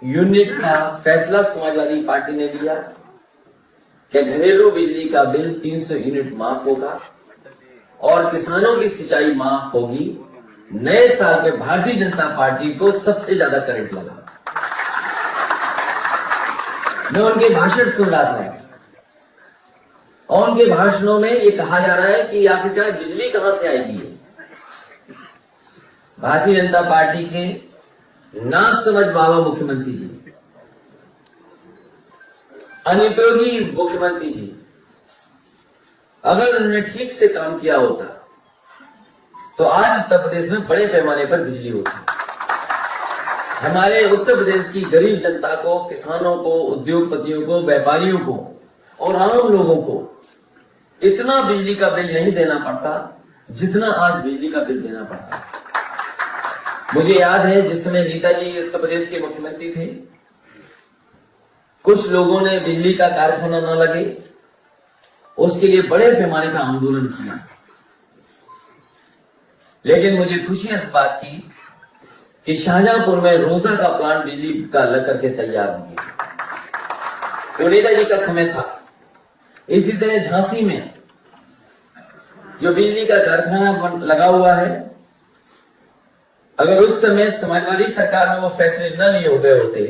Unit का फैसला Samajwadi party ने लिया कि घरेलू बिजली का बिल 300 यूनिट माफ होगा और किसानों की सिंचाई माफ होगी। नए साल में भारतीय जनता पार्टी को सबसे ज्यादा करंट लगा। मैं उनके भाषण सुन रहा था और उनके भाषणों में ये कहा जा रहा है कि आखिरकार बिजली कहां से आएगी। भारतीय जनता पार्टी के ना समझ बाबा मुख्यमंत्री जी, अनुपयोगी मुख्यमंत्री जी, अगर उन्होंने ठीक से काम किया होता तो आज उत्तर प्रदेश में बड़े पैमाने पर बिजली होती। हमारे उत्तर प्रदेश की गरीब जनता को, किसानों को, उद्योगपतियों को, व्यापारियों को और आम लोगों को इतना बिजली का बिल नहीं देना पड़ता जितना आज बिजली का बिल देना पड़ता। मुझे याद है जिस समय नेताजी उत्तर प्रदेश के मुख्यमंत्री थे, कुछ लोगों ने बिजली का कारखाना न लगे उसके लिए बड़े पैमाने पर आंदोलन किया। लेकिन मुझे खुशी इस बात की कि शाहजहांपुर में रोजा का प्लांट बिजली का लग करके तैयार हो गया। तो नेताजी का समय था। इसी तरह झांसी में जो बिजली का कारखाना लगा हुआ है, अगर उस समय समाजवादी सरकार में वो फैसले न लिए हो गए होते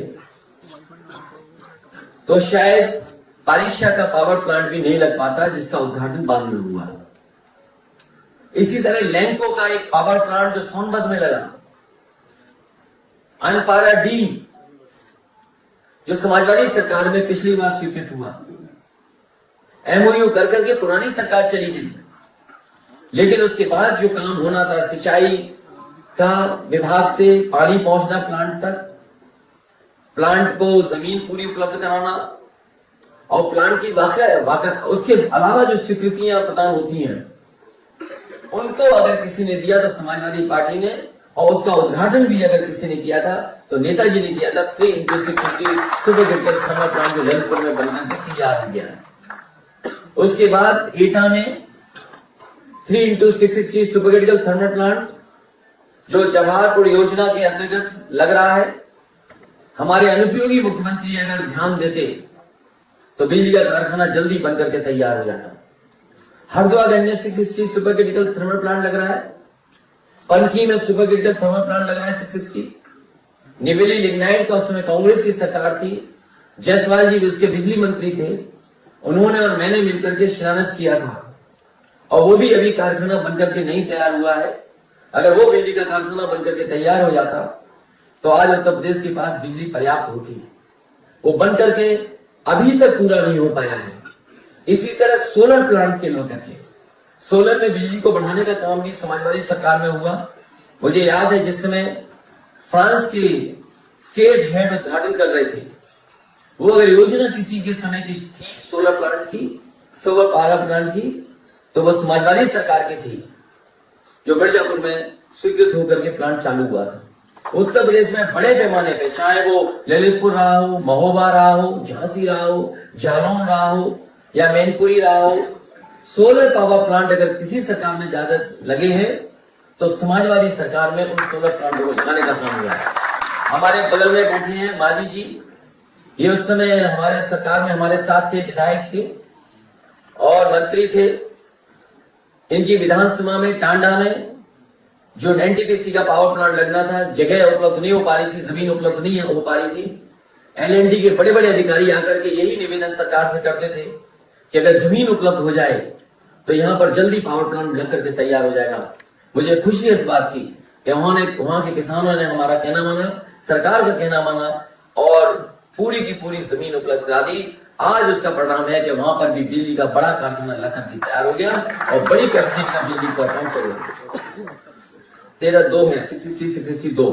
तो शायद पारिशा का पावर प्लांट भी नहीं लग पाता जिसका उद्घाटन बाद में हुआ। इसी तरह लैंको का एक पावर प्लांट जो सोनभद्र में लगा, अनपारा डी जो समाजवादी सरकार में पिछली बार स्वीकृत हुआ, एमओयू कर करके पुरानी सरकार चली गई। लेकिन उसके बाद जो काम होना था, सिंचाई का विभाग से पानी पहुंचना प्लांट तक, प्लांट को जमीन पूरी उपलब्ध कराना और प्लांट की वाकई उसके अलावा जो स्वीकृतियां प्रदान होती हैं उनको अगर किसी ने दिया तो समाजवादी पार्टी ने, और उसका उद्घाटन भी अगर किसी ने किया था तो नेताजी ने किया था। 3x660 super critical thermal plant जो ललितपुर में बनकर तैयार हो गया है। उसके बाद एटा में 3x660 super critical thermal plant जो जवाहरपुर योजना के अंतर्गत लग रहा है। हमारे अनुपयोगी मुख्यमंत्री अगर ध्यान देते तो बिजली का कारखाना जल्दी बनकर के तैयार हो जाता। हरिद्वार में 660 सुपर क्रिटिकल थर्मल प्लांट लग रहा है। पंखी में सुपर क्रिटिकल थर्मल प्लांट लग रहा है 660। निवेली लिग्नाइट का उसमें कांग्रेस की सरकार थी, जायसवाल जी भी उसके बिजली मंत्री थे, उन्होंने और मैंने मिलकर के शिलान्यास किया था और वो भी अभी कारखाना बनकर के नहीं तैयार हुआ है। अगर वो बिजली का कारखाना बनकर के तैयार हो जाता तो आज उत्तर प्रदेश के पास बिजली पर्याप्त होती। वो बनकर के अभी तक पूरा नहीं हो पाया है। इसी तरह सोलर प्लांट के लेकर के सोलर में बिजली को बढ़ाने का काम भी समाजवादी सरकार में हुआ। मुझे याद है जिस समय फ्रांस के स्टेट हेड उद्घाटन कर रहे थे, वो अगर योजना किसी के समय की थी सोलर प्लांट की, सोलर पावर प्लांट की, तो वो समाजवादी सरकार की थी जो मिर्जापुर में स्वीकृत होकर के प्लांट चालू हुआ था। उत्तर प्रदेश में बड़े पैमाने पे, चाहे वो ललितपुर रहा हो, महोबा रहा हो, झांसी रहा हो, जालौन रहा हो या मैनपुरी रहा हो, सोलर पावर प्लांट अगर किसी सरकार में ज्यादा लगे हैं तो समाजवादी सरकार में उन सोलर प्लांटों को लगाने का काम हुआ है। हमारे बगल में बैठे हैं माजी जी, ये उस समय हमारे सरकार में हमारे साथ थे, विधायक थे और मंत्री थे। इनकी विधानसभा में टांडा में जो एनटीपीसी का पावर प्लांट लगना था, जगह उपलब्ध नहीं हो पा रही थी, जमीन उपलब्ध नहीं हो पा रही थी। एलएनटी के बड़े बड़े अधिकारी आकर के यही निवेदन सरकार से करते थे कि अगर जमीन उपलब्ध हो जाए तो यहाँ पर जल्दी पावर प्लांट लग करके तैयार हो जाएगा। मुझे खुशी है इस बात की कि वहां के किसानों ने हमारा कहना माना, सरकार का कहना माना और पूरी की पूरी जमीन उपलब्ध करा दी। आज उसका परिणाम है कि वहां पर भी बिजली का बड़ा कारखाना लग करके तैयार हो गया और बड़ी कैपेसिटी का बिजली का काम करेगा। 13-2 में 662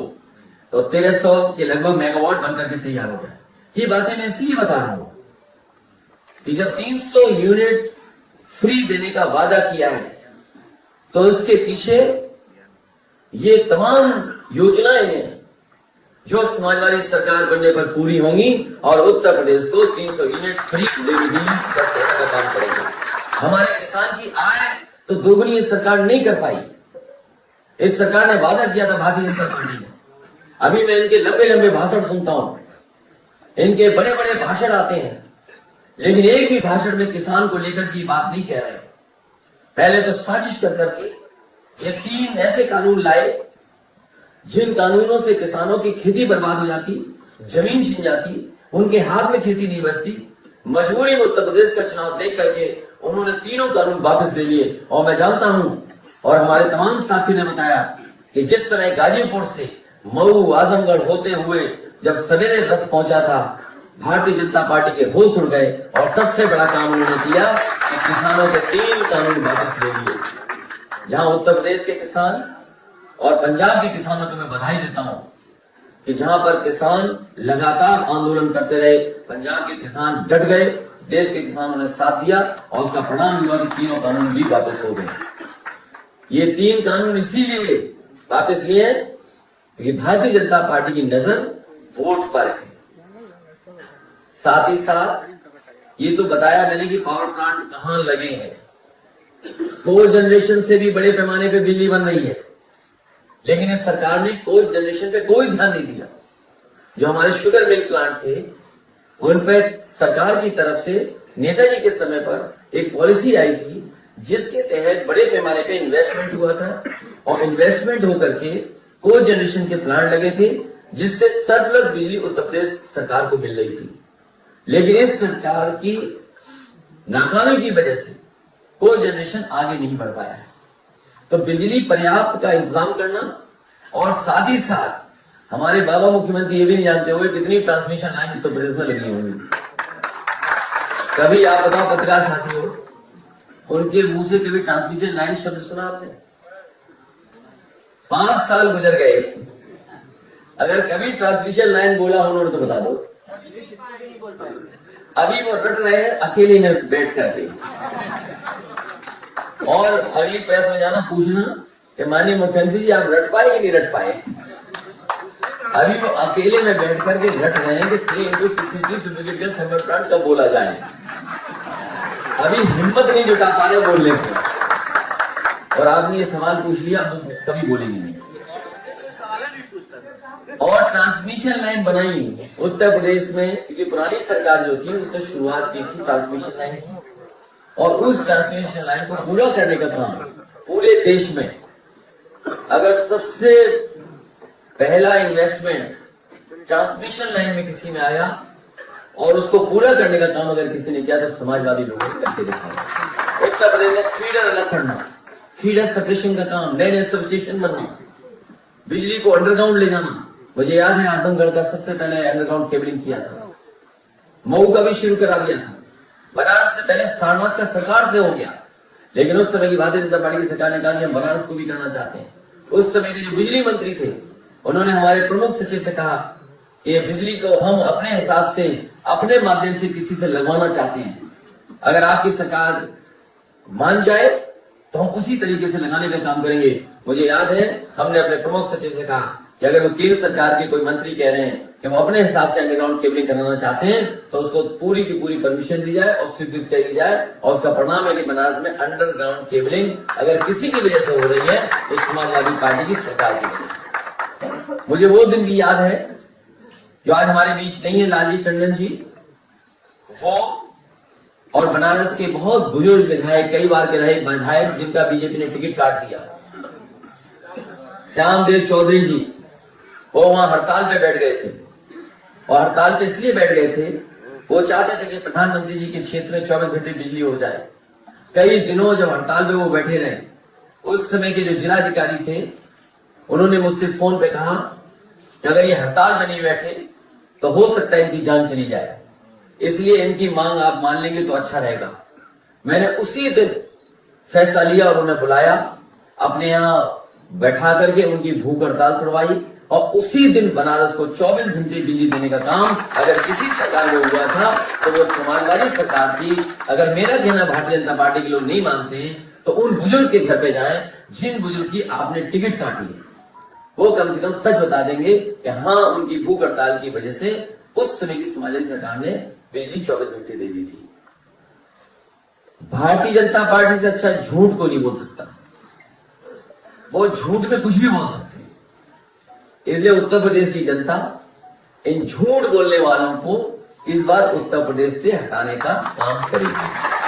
तो 1300 के लगभग मेगावाट बनकर के तैयार हो गया। ये बातें मैं इसलिए बता रहा हूं कि जब 300 यूनिट फ्री देने का वादा किया है तो उसके पीछे ये तमाम योजनाएं हैं जो समाजवादी सरकार बनने पर पूरी होंगी और उत्तर प्रदेश को 300 यूनिट फ्री देने का काम करेगी। हमारे किसान की आय तो दोगुनी ये सरकार नहीं कर पाई। इस सरकार ने वादा किया था भारतीय जनता पार्टी ने। अभी मैं इनके लंबे लंबे भाषण सुनता हूं इनके बड़े बड़े भाषण आते हैं, लेकिन एक भी भाषण में किसान को लेकर की बात नहीं कह रहे। पहले तो साजिश कर करके ये 3 ऐसे कानून लाए जिन कानूनों से किसानों की खेती बर्बाद हो जाती, जमीन छीन जाती, उनके हाथ में खेती नहीं बचती। मजबूरी में उत्तर प्रदेश का चुनाव देख करके उन्होंने तीनों कानून वापस ले लिए। और मैं जानता हूं और हमारे तमाम साथियों ने बताया कि जिस समय गाजीपुर से मऊ आजमगढ़ होते हुए जब सवेरे रथ पहुंचा था, भारतीय जनता पार्टी के होश उड़ गए और सबसे बड़ा काम उन्होंने किया कि किसानों के 3 कानून वापस ले लिए। जहां उत्तर प्रदेश के किसान और पंजाब के किसानों को मैं बधाई देता हूं कि जहां पर किसान लगातार आंदोलन करते रहे, पंजाब के किसान डट गए, देश के किसानों ने साथ दिया और उसका परिणाम हुआ कि तीनों कानून भी वापस हो गए। ये 3 कानून इसीलिए वापस लिए हैं क्योंकि भारतीय जनता पार्टी की नजर वोट पर है। साथ ही साथ ये तो बताया मैंने कि पावर प्लांट कहां लगे हैं। कोल जनरेशन से भी बड़े पैमाने पे बिजली बन रही है, लेकिन इस सरकार ने कोल जनरेशन पे कोई ध्यान नहीं दिया। जो हमारे शुगर मिल प्लांट थे उन पे सरकार की तरफ से नेताजी के समय पर एक पॉलिसी आई थी जिसके तहत बड़े पैमाने पे इन्वेस्टमेंट हुआ था और इन्वेस्टमेंट होकर के कोल जनरेशन के प्लांट लगे थे जिससे सरप्लस बिजली उत्तर प्रदेश सरकार को मिल रही थी। लेकिन इस सरकार की नाकामी की वजह से कोल जनरेशन आगे नहीं बढ़ पाया है। तो बिजली पर्याप्त का इंतजाम करना और साथ ही साथ हमारे बाबा मुख्यमंत्री ये भी नहीं जानते हुए कितनी ट्रांसमिशन लाइन उत्तर प्रदेश में लगी होंगी। कभी आप बताओ पत्रकार साथियों, उनके मुंह से कभी ट्रांसमिशन लाइन शब्द सुना आपने? 5 साल गुजर गए, अगर कभी ट्रांसमिशन लाइन बोला उन्होंने तो बता दो। अभी वो रट रहे हैं अकेले में बैठ करके और अगली प्रेस में जाना पूछना कि माननीय मुख्यमंत्री जी आप रट पाए कि नहीं रट पाए। अभी वो अकेले में बैठ करके रट रहे हैं कि 3x63 सुपरक्रिटिकल थर्मल प्लांट कब बोला जाए। अभी हिम्मत नहीं जुटा पा रहे बोलने को, और आपने ये सवाल पूछ लिया, हम कभी बोलेंगे नहीं। और ट्रांसमिशन लाइन बनाई उत्तर प्रदेश में क्योंकि पुरानी सरकार जो थी उसने शुरुआत की थी ट्रांसमिशन लाइन की, और उस ट्रांसमिशन लाइन को पूरा करने का काम पूरे देश में अगर सबसे पहला इन्वेस्टमेंट ट्रांसमिशन लाइन में किसी में आया और उसको पूरा करने का काम अगर किसी ने किया तो समाजवादी लोगों ने करके दिखाया। उत्तर प्रदेश में फीडर अलग करना, फीडर सेपरेशन का काम, नए नए सबस्टेशन बनना, बिजली को अंडरग्राउंड ले जाना। मुझे याद है आजमगढ़ का सबसे पहले अंडरग्राउंड केबलिंग किया था, मऊ का भी शुरू करा दिया था, बनारस से पहले सारनाथ का सरकार से हो गया, लेकिन उस समय की भारतीय जनता पार्टी की सरकार ने कहा कि हम बनारस को भी करना चाहते हैं। उस समय के जो बिजली मंत्री थे उन्होंने हमारे प्रमुख सचिव से कहा कि बिजली को हम अपने हिसाब से अपने माध्यम से किसी से लगवाना चाहते हैं, अगर आपकी सरकार मान जाए तो हम उसी तरीके से लगाने का काम करेंगे। मुझे याद है हमने अपने प्रमुख सचिव से कहा कि अगर वो केंद्र सरकार के कोई मंत्री कह रहे हैं कि वो अपने हिसाब से अंडरग्राउंड केबलिंग कराना चाहते हैं तो उसको पूरी की पूरी परमिशन दी जाए और स्वीकृत करी जाए, और उसका परिणाम है कि बनारस में अंडरग्राउंड केबलिंग अगर किसी की वजह से हो रही है तो समाजवादी पार्टी की सरकार की वजह से। मुझे वो दिन भी याद है जो आज हमारे बीच नहीं है, लालजी टंडन जी, वो और बनारस के बहुत बुजुर्ग विधायक, कई बार के रहे विधायक जिनका बीजेपी ने टिकट काट दिया, श्यामदेव चौधरी जी, वो वहां हड़ताल पे बैठ गए थे। और हड़ताल पे इसलिए बैठ गए थे, वो चाहते थे कि प्रधानमंत्री जी के क्षेत्र में 24 घंटे बिजली हो जाए। कई दिनों जब हड़ताल पे वो बैठे रहे, उस समय के जो जिलाधिकारी थे उन्होंने मुझसे फोन पे कहा कि अगर ये हड़ताल में नहीं बैठे तो हो सकता है इनकी जान चली जाए, इसलिए इनकी मांग आप मान लेंगे तो अच्छा रहेगा। मैंने उसी दिन फैसला लिया और उन्हें बुलाया, अपने यहाँ बैठा करके उनकी भूख हड़ताल छुड़वाई, और उसी दिन बनारस को 24 घंटे बिजली देने का काम अगर किसी सरकार में हुआ था तो वो समाजवादी सरकार थी। अगर मेरा कहना भारतीय जनता पार्टी के लोग नहीं मानते हैं तो उन बुजुर्ग के घर पे जाएं जिन बुजुर्ग की आपने टिकट काटी है, वो कम से कम सच बता देंगे कि हाँ उनकी भूख हड़ताल की वजह से उस समय की समाजवादी सरकार ने बिजली 24 घंटे दे दी थी। भारतीय जनता पार्टी से अच्छा झूठ को नहीं बोल सकता, वो झूठ में कुछ भी बोल सकते हैं। इसलिए उत्तर प्रदेश की जनता इन झूठ बोलने वालों को इस बार उत्तर प्रदेश से हटाने का काम करेगी।